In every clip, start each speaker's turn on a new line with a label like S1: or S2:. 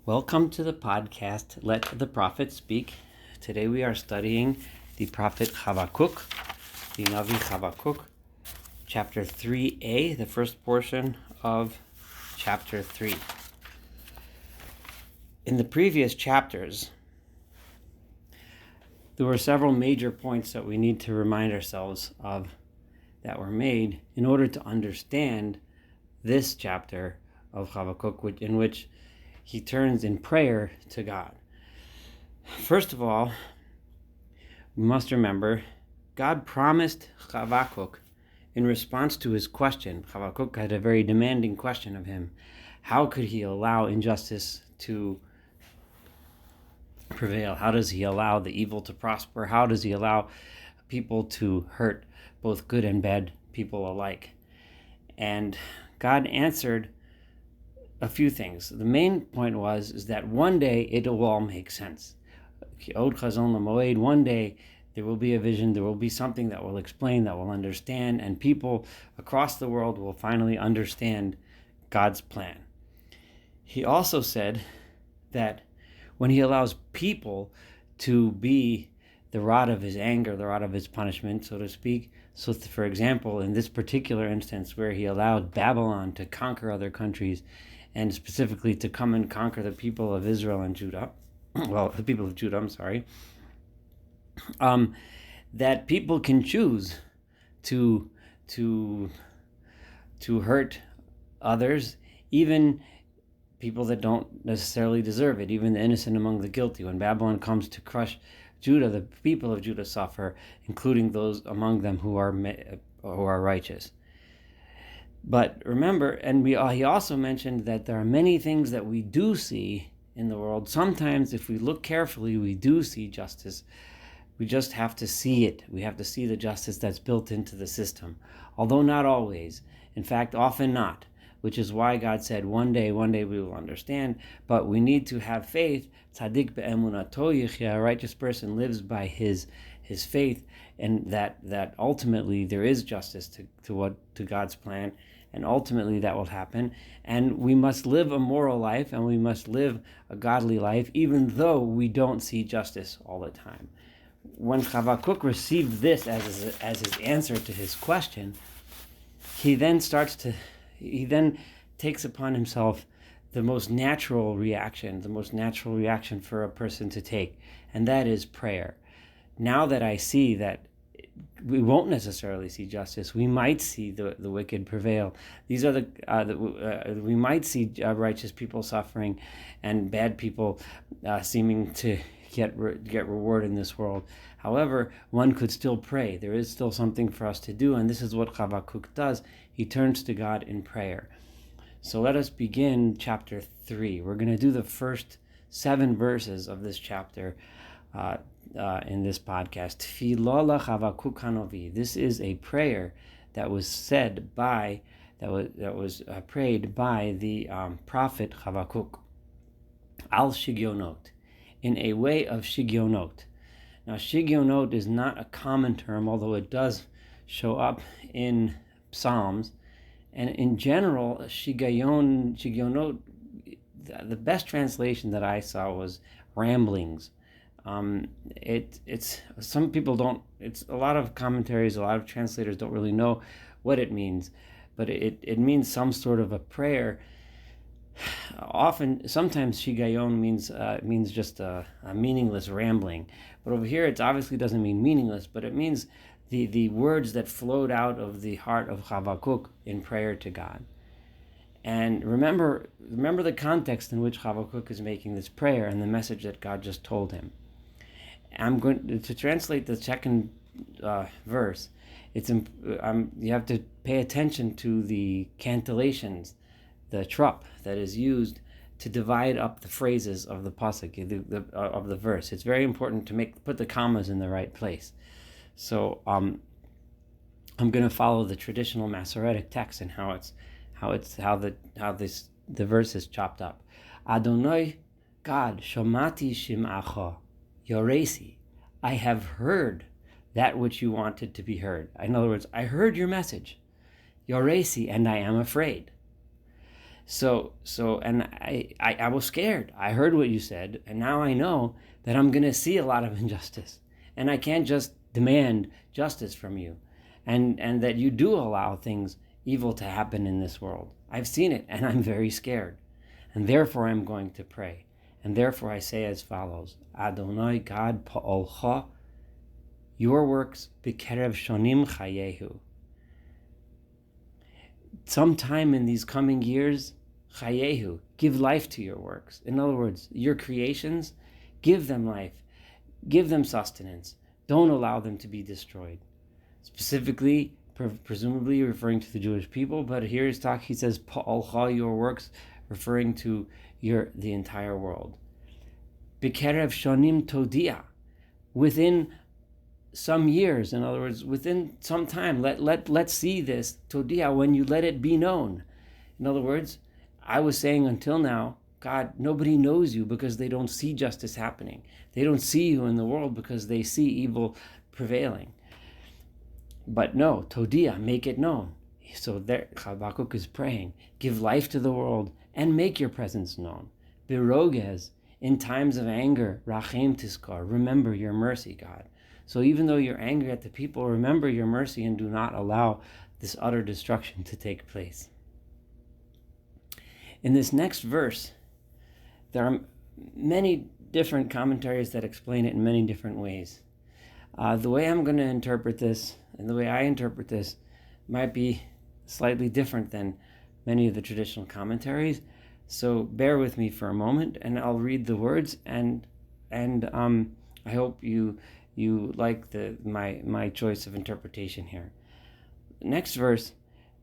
S1: Welcome to the podcast, Let the Prophet Speak. Today we are studying the prophet Habakkuk, the Navi Habakkuk, chapter 3a, the first portion of chapter 3. In the previous chapters, there were several major points that we need to remind ourselves of that were made in order to understand this chapter of Habakkuk, in which he turns in prayer to God. First of all, we must remember God promised Habakkuk in response to his question. Habakkuk had a very demanding question of him. How could he allow injustice to prevail? How does he allow the evil to prosper? How does he allow people to hurt both good and bad people alike? And God answered a few things. The main point is that one day it will all make sense. One day there will be a vision, there will be something that will explain, that will understand, and people across the world will finally understand God's plan. He also said that when he allows people to be the rod of his anger, the rod of his punishment, so to speak. So, for example, in this particular instance where he allowed Babylon to conquer other countries, and specifically to come and conquer the people of Israel and Judah, the people of Judah, that people can choose to hurt others, even people that don't necessarily deserve it, even the innocent among the guilty. When Babylon comes to crush Judah, the people of Judah suffer, including those among them who are righteous. But remember, he also mentioned that there are many things that we do see in the world. Sometimes, if we look carefully, we do see justice. We just have to see it. We have to see the justice that's built into the system, although not always. In fact, often not, which is why God said, one day we will understand, but we need to have faith. Tzadik be'emunato yichya, a righteous person lives by his faith, and that ultimately there is justice to God's plan, and ultimately that will happen. And we must live a moral life, and we must live a godly life, even though we don't see justice all the time. When Habakkuk received this as his answer to his question, he then takes upon himself the most natural reaction for a person to take, and that is prayer. Now that I see that we won't necessarily see justice, we might see the wicked prevail. These are we might see righteous people suffering and bad people seeming to get reward in this world. However, one could still pray. There is still something for us to do, and this is what Habakkuk does. He turns to God in prayer. So let us begin chapter 3. We're going to do the first 7 verses of this chapter in this podcast. Tfilah Habakkuk Hanavi. This is a prayer that was prayed by the prophet Habakkuk. Al shigionot, in a way of shigionot. Now, shigionot is not a common term, although it does show up in Psalms. And in general, shigionot, the best translation that I saw was ramblings. It's some people don't. It's a lot of commentaries, a lot of translators don't really know what it means, but it means some sort of a prayer. Sometimes shigayon means just a meaningless rambling, but over here it obviously doesn't mean meaningless, but it means the words that flowed out of the heart of Habakkuk in prayer to God. And remember the context in which Habakkuk is making this prayer and the message that God just told him. I'm going to translate the second verse. You have to pay attention to the cantillations, the trup that is used to divide up the phrases of the pasuk, of the verse. It's very important to put the commas in the right place. So I'm going to follow the traditional Masoretic text and how the verse is chopped up. Adonai, God, shomati shim'acha, yoresi, I have heard that which you wanted to be heard. In other words, I heard your message, yoresi, and I am afraid. And I was scared. I heard what you said, and now I know that I'm going to see a lot of injustice, and I can't just demand justice from you, and that you do allow things evil to happen in this world. I've seen it, and I'm very scared, and therefore I'm going to pray, and therefore I say as follows: Adonai God pa'olcha, your works b'kerev shonim chayehu. Sometime in these coming years, chayehu, give life to your works. In other words, your creations, give them life, give them sustenance. Don't allow them to be destroyed. Specifically, presumably referring to the Jewish people, but here he says, Pa'alcha, your works, referring to the entire world. B'kerev shonim todia, within some years, in other words, within some time, let's see this todia, when you let it be known. In other words, I was saying until now, God, nobody knows you because they don't see justice happening. They don't see you in the world because they see evil prevailing. But no, todia, make it known. So there, Habakkuk is praying, give life to the world and make your presence known. Birogez, in times of anger, rachem tiskar, remember your mercy, God. So even though you're angry at the people, remember your mercy and do not allow this utter destruction to take place. In this next verse, there are many different commentaries that explain it in many different ways. The way I'm going to interpret this, and the way I interpret this, might be slightly different than many of the traditional commentaries. So bear with me for a moment, and I'll read the words, and I hope you like my choice of interpretation here. Next verse,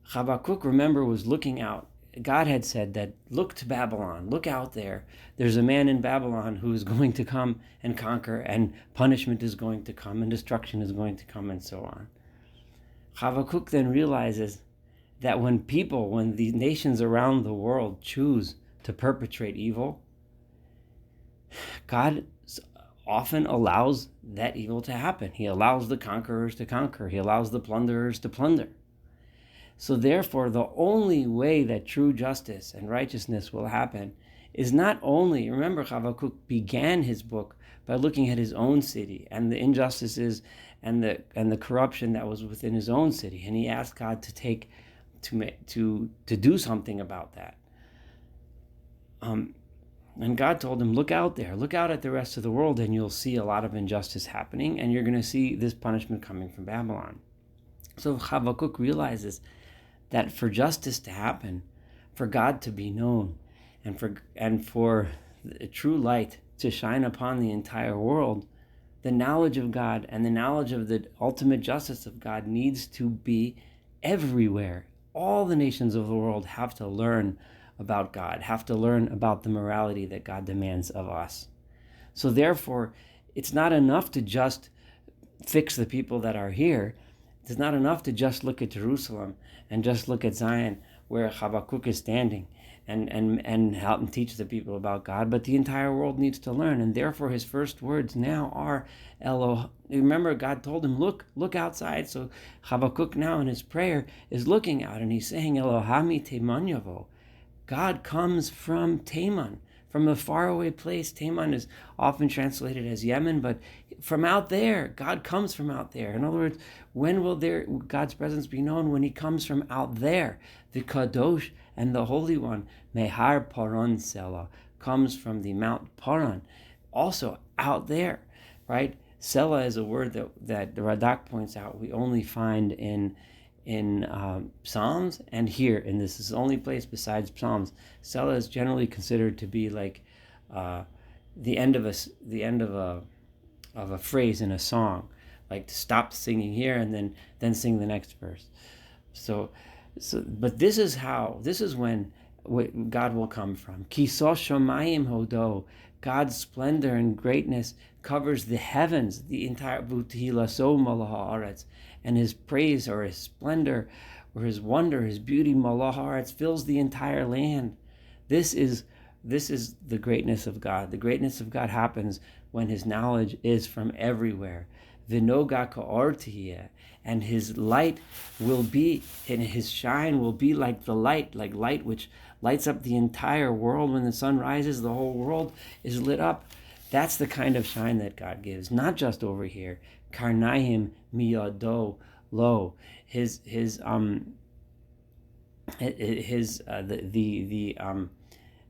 S1: Habakkuk, remember, was looking out. God had said that, look to Babylon, look out there. There's a man in Babylon who is going to come and conquer, and punishment is going to come, and destruction is going to come, and so on. Habakkuk then realizes that when the nations around the world choose to perpetrate evil, God often allows that evil to happen. He allows the conquerors to conquer. He allows the plunderers to plunder. So therefore, the only way that true justice and righteousness will happen is not only, remember, Habakkuk began his book by looking at his own city and the injustices and the corruption that was within his own city, and he asked God to do something about that. And God told him, look out there, look out at the rest of the world, and you'll see a lot of injustice happening, and you're going to see this punishment coming from Babylon. So Habakkuk realizes that for justice to happen, for God to be known, and for the true light to shine upon the entire world, the knowledge of God and the knowledge of the ultimate justice of God needs to be everywhere. All the nations of the world have to learn about God, have to learn about the morality that God demands of us. So therefore, it's not enough to just fix the people that are here. It's not enough to just look at Jerusalem and just look at Zion, where Habakkuk is standing, and help and teach the people about God, but the entire world needs to learn. And therefore his first words now are Eloh. Remember, God told him, look outside. So Habakkuk now in his prayer is looking out, and he's saying, Elohami Teman Yavo. God comes from Teman, from a faraway place. Teman is often translated as Yemen, but from out there, God comes from out there. In other words, when will God's presence be known? When he comes from out there. The Kadosh and the Holy One, Mehar Paran Selah, comes from the Mount Paran, also out there, right? Selah is a word that the Radak points out we only find in Psalms, and here, and this is the only place besides Psalms. Selah is generally considered to be like the end of a phrase in a song, like to stop singing here and then sing the next verse. But this is when God will come from. Kiso Shomayim Hodo, God's splendor and greatness covers the heavens, the entire Vutihilaso Malaharetz, and his praise or his splendor or his wonder, his beauty, Malaharetz, fills the entire land. This is the greatness of God. The greatness of God happens when his knowledge is from everywhere. Vinoga ka'ortiyeh, and his light will be, and his shine will be like the light which lights up the entire world. When the sun rises, the whole world is lit up. That's the kind of shine that God gives, not just over here. Karnaim miyado lo.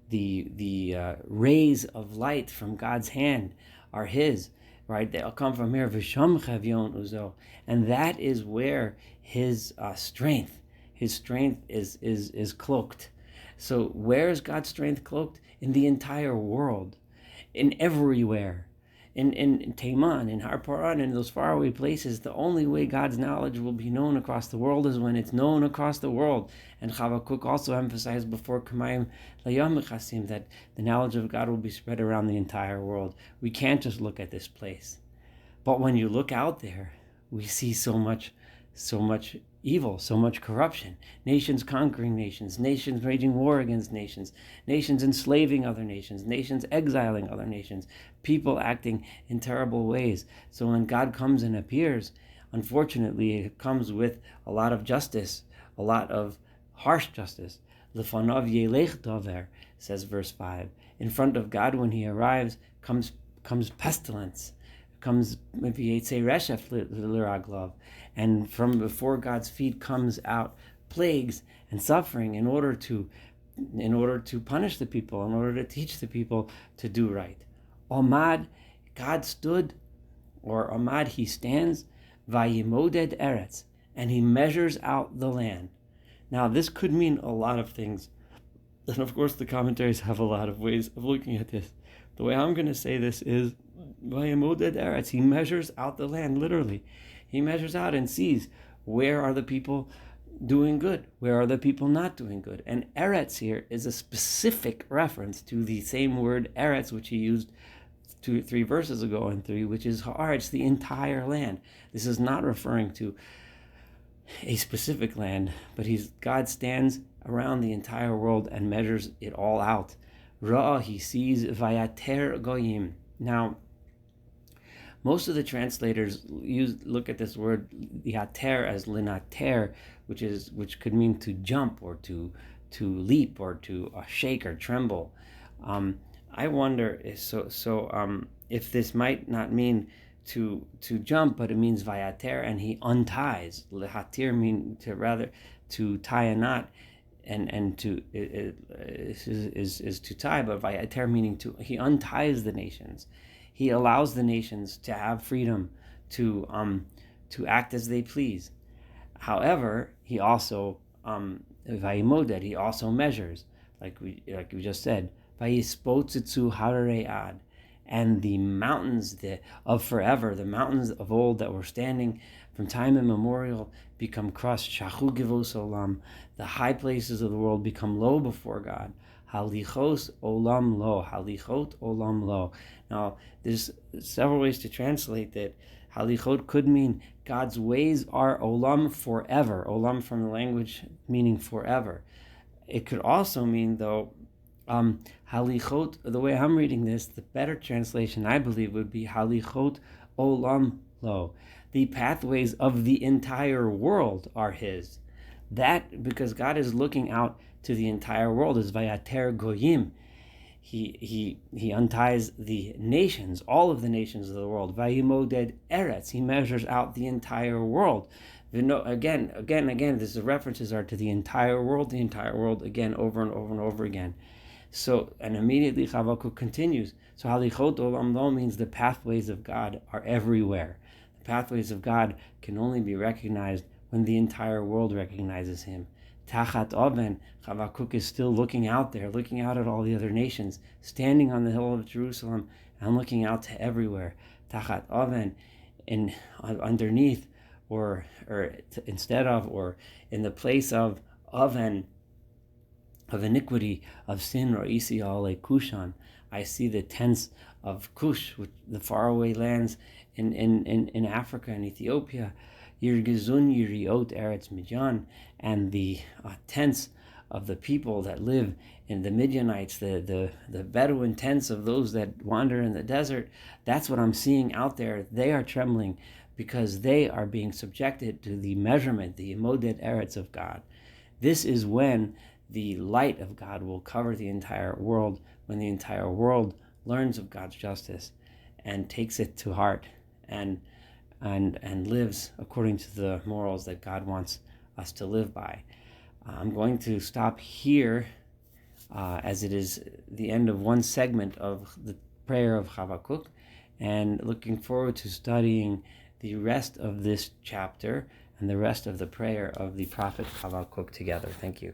S1: The rays of light from God's hand are His, right? They'll come from here. V'sham chavyon uzo, and that is where His strength is cloaked. So where is God's strength cloaked? In the entire world, in everywhere. In Taiman, in Har Paran, in those faraway places, the only way God's knowledge will be known across the world is when it's known across the world. And Habakkuk also emphasized before Kamayim Layam Chasim that the knowledge of God will be spread around the entire world. We can't just look at this place. But when you look out there, we see so much evil, so much corruption, nations conquering nations, nations waging war against nations, nations enslaving other nations, nations exiling other nations, people acting in terrible ways. So when God comes and appears, unfortunately, it comes with a lot of justice, a lot of harsh justice. Lefanav yelech daver, says verse 5. In front of God, when He arrives, comes pestilence, comes reshef l'raglav, and from before God's feet comes out plagues and suffering in order to punish the people, in order to teach the people to do right. Omad, God stood, or Omad, He stands, vayimoded eretz, and He measures out the land. Now this could mean a lot of things, and of course the commentaries have a lot of ways of looking at this. The way I'm going to say this is vayimoded eretz. He measures out the land, literally. He measures out and sees where are the people doing good, where are the people not doing good. And eretz here is a specific reference to the same word eretz which He used 3 verses ago in 3, which is haaretz, the entire land. This is not referring to a specific land, but God stands around the entire world and measures it all out. Ra'ah, He sees, vayater goyim. Now, most of the translators look at this word yater as linater, which could mean to jump or to leap or to shake or tremble. I wonder if this might not mean to jump, but it means vayater, and He unties. Lehatir mean to tie a knot, and to is to tie, but vayater meaning He unties the nations. He allows the nations to have freedom to act as they please. However, He also vayimoded, He also measures, like we just said, vayispotzetzu hararei ad, and the mountains of forever, the mountains of old that were standing from time immemorial, become crushed. Shachu givos olam, the high places of the world become low before God. Halichos olam lo, halichot olam lo. Now, there's several ways to translate that. Halichot could mean God's ways are olam, forever. Olam from the language meaning forever. It could also mean, though, halichot, the way I'm reading this, the better translation, I believe, would be halichot olam lo. The pathways of the entire world are His. That, because God is looking out to the entire world, is vayater goyim. He unties the nations, all of the nations of the world. Vayimoded eretz. He measures out the entire world. Again, the references are to the entire world, again, over and over and over again. So, and immediately Habakkuk continues. So halichot olam lo means the pathways of God are everywhere. The pathways of God can only be recognized when the entire world recognizes Him. Tachat oven, Habakkuk is still looking out there, looking out at all the other nations, standing on the hill of Jerusalem and looking out to everywhere. Tachat oven, underneath, or instead of, or in the place of oven, of iniquity, of sin, or isiale kushan. I see the tents of Cush, the faraway lands in Africa and Ethiopia. Yirgizun yiriot eretz Midian, and the tents of the people that live in the Midianites, the Bedouin tents of those that wander in the desert. That's what I'm seeing out there. They are trembling because they are being subjected to the measurement, the imoded eretz of God. This is when the light of God will cover the entire world when the entire world learns of God's justice and takes it to heart and lives according to the morals that God wants us to live by. I'm going to stop here as it is the end of one segment of the prayer of Habakkuk, and looking forward to studying the rest of this chapter and the rest of the prayer of the prophet Habakkuk together. Thank you.